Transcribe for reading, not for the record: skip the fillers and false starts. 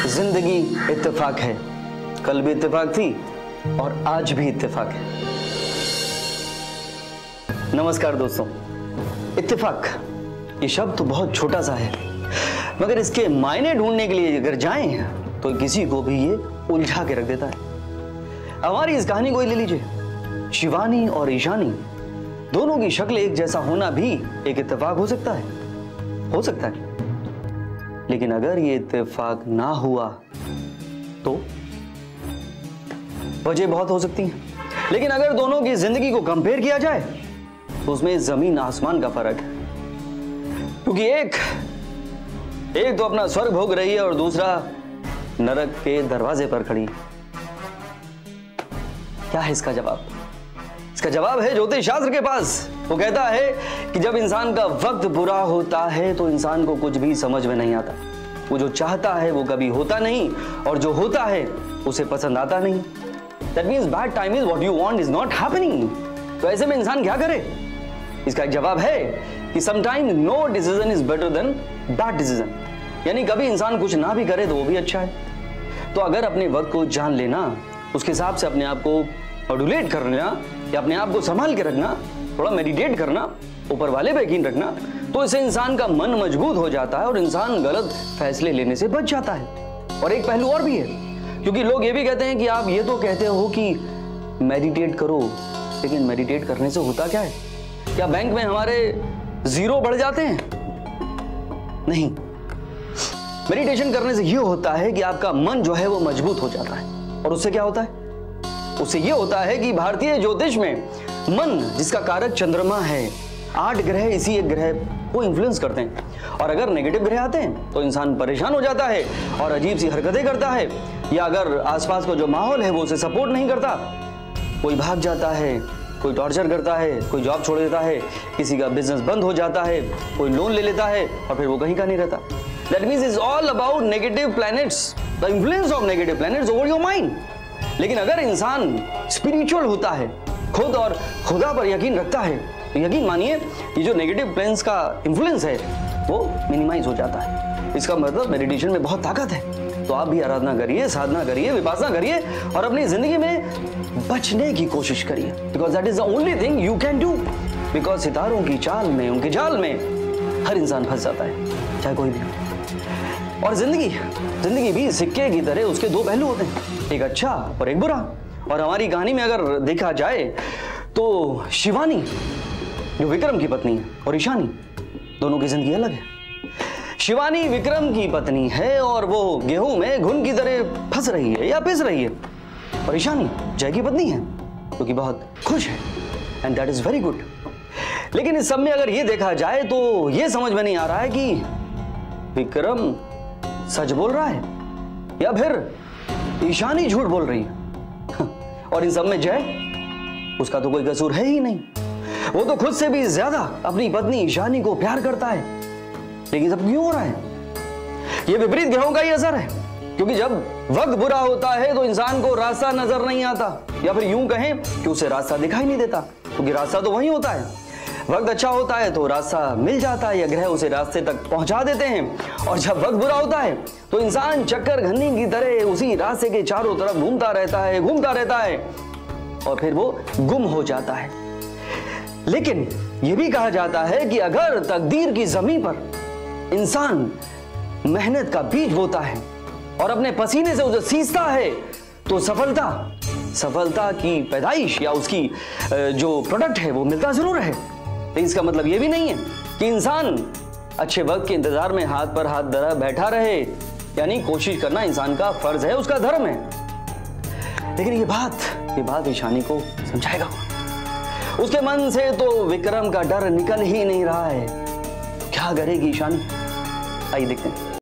जिंदगी इत्तेफाक है, कल भी इत्तेफाक थी और आज भी इत्तेफाक है। नमस्कार दोस्तों। इत्तेफाक ये शब्द तो बहुत छोटा सा है, मगर इसके मायने ढूंढने के लिए अगर जाएं तो किसी को भी ये उलझा के रख देता है। हमारी इस कहानी को ही ले लीजिए। शिवानी और ईशानी दोनों की शक्ल एक जैसा होना भी एक इत्तेफाक हो सकता है, हो सकता है। लेकिन अगर ये इत्तेफाक ना हुआ तो वजह बहुत हो सकती है। लेकिन अगर दोनों की जिंदगी को कंपेयर किया जाए तो उसमें जमीन आसमान का फर्क है, क्योंकि एक तो अपना स्वर्ग भोग रही है और दूसरा नरक के दरवाजे पर खड़ी है। क्या है इसका जवाब? इसका जवाब है ज्योतिष शास्त्र के पास। वो कहता है कि जब इंसान का वक्त बुरा होता है तो इंसान को कुछ भी समझ में नहीं आता। वो जो चाहता है वो कभी होता नहीं, और जो होता है उसे पसंद आता नहीं। That means bad time is what you want is not happening। तो ऐसे में इंसान क्या करे? इसका एक जवाब है कि sometimes no decision is better than bad decision। यानी कभी इंसान कुछ ना भी करे तो वो भी अच्छा है। तो अगर अपने वक्त को जान लेना, उसके हिसाब से अपने आप को मॉड्यूलेट कर लेना या अपने आप को संभाल के रखना, थोड़ा मेडिटेट करना, ऊपर वाले पे यकीन रखना, तो इससे इंसान का मन मजबूत हो जाता है और इंसान गलत फैसले लेने से बच जाता है। और एक पहलू और भी है, क्योंकि लोग ये भी कहते हैं कि आप ये तो कहते हो कि मेडिटेट करो, लेकिन मेडिटेट करने से होता क्या है? क्या बैंक में हमारे जीरो बढ़ जाते हैं? नहीं। मेडिटेशन करने से ये होता है कि आपका मन जो है वो मजबूत हो जाता है। और उससे क्या होता है? उससे ये होता है कि भारतीय ज्योतिष में मन, जिसका कारक चंद्रमा है, 8 ग्रह इसी एक ग्रह को इन्फ्लुएंस करते हैं। और अगर नेगेटिव ग्रह आते हैं तो इंसान परेशान हो जाता है और अजीब सी हरकतें करता है, या अगर आसपास का जो माहौल है वो उसे सपोर्ट नहीं करता, कोई भाग जाता है, कोई टॉर्चर करता है, कोई जॉब छोड़ देता है, किसी का बिजनेस बंद हो जाता है, कोई लोन ले लेता है और फिर वो कहीं का नहीं रहता। That means it's all about negative planets, the influence of negative planets over your mind. लेकिन अगर इंसान स्पिरिचुअल होता है, खुद और खुदा पर यकीन रखता है, तो यकीन मानिए ये जो नेगेटिव प्लेन्स का इन्फ्लुएंस है वो मिनिमाइज हो जाता है। इसका मतलब मेडिटेशन में बहुत ताकत है। तो आप भी आराधना करिए, साधना करिए, विपासना करिए और अपनी जिंदगी में बचने की कोशिश करिए, because that is the only thing you can do. Because सितारों की चाल में, उनके जाल में हर इंसान फंस जाता है, चाहे कोई भी हो। और जिंदगी भी सिक्के की तरह उसके दो पहलू होते हैं, एक अच्छा और एक बुरा। और हमारी कहानी में अगर देखा जाए तो शिवानी जो विक्रम की पत्नी है और ईशानी दोनों की जिंदगी अलग है। शिवानी विक्रम की पत्नी है और वो गेहूं में घुन की तरह फंस रही है या पिस रही है, और ईशानी जय की पत्नी है जो कि बहुत खुश है, and that is very good. लेकिन इस सब में अगर ये देखा जाए तो ये समझ में नहीं आ रहा है कि विक्रम सच बोल रहा है या फिर ईशानी झूठ बोल रही है। और इन सब में जय, उसका तो कोई कसूर है ही नहीं। वो तो खुद से भी ज्यादा अपनी पत्नी ईशानी को प्यार करता है। लेकिन सब क्यों हो रहा है? ये विपरीत ग्रहों का ही असर है, क्योंकि जब वक्त बुरा होता है तो इंसान को रास्ता नजर नहीं आता, या फिर यूं कहें कि उसे रास्ता दिखाई नहीं देता, क्योंकि रास्ता तो वही होता है। वक्त अच्छा होता है तो रास्ता मिल जाता है या ग्रह उसे रास्ते तक पहुंचा देते हैं, और जब वक्त बुरा होता है तो इंसान चक्कर घन्नी की तरह उसी रास्ते के चारों तरफ घूमता रहता है और फिर वो गुम हो जाता है। लेकिन यह भी कहा जाता है कि अगर तकदीर की जमीन पर इंसान मेहनत का बीज बोता है और अपने पसीने से उसे सींचता है तो सफलता की पैदाइश या उसकी जो प्रोडक्ट है वो मिलता जरूर है। तो इसका मतलब ये भी नहीं है कि इंसान अच्छे वक्त के इंतजार में हाथ पर हाथ धरा बैठा रहे, यानी कोशिश करना इंसान का फर्ज है, उसका धर्म है। लेकिन ये बात ईशानी को समझाएगा। उसके मन से तो विक्रम का डर निकल ही नहीं रहा है। क्या करेगी ईशानी? आइए देखते हैं।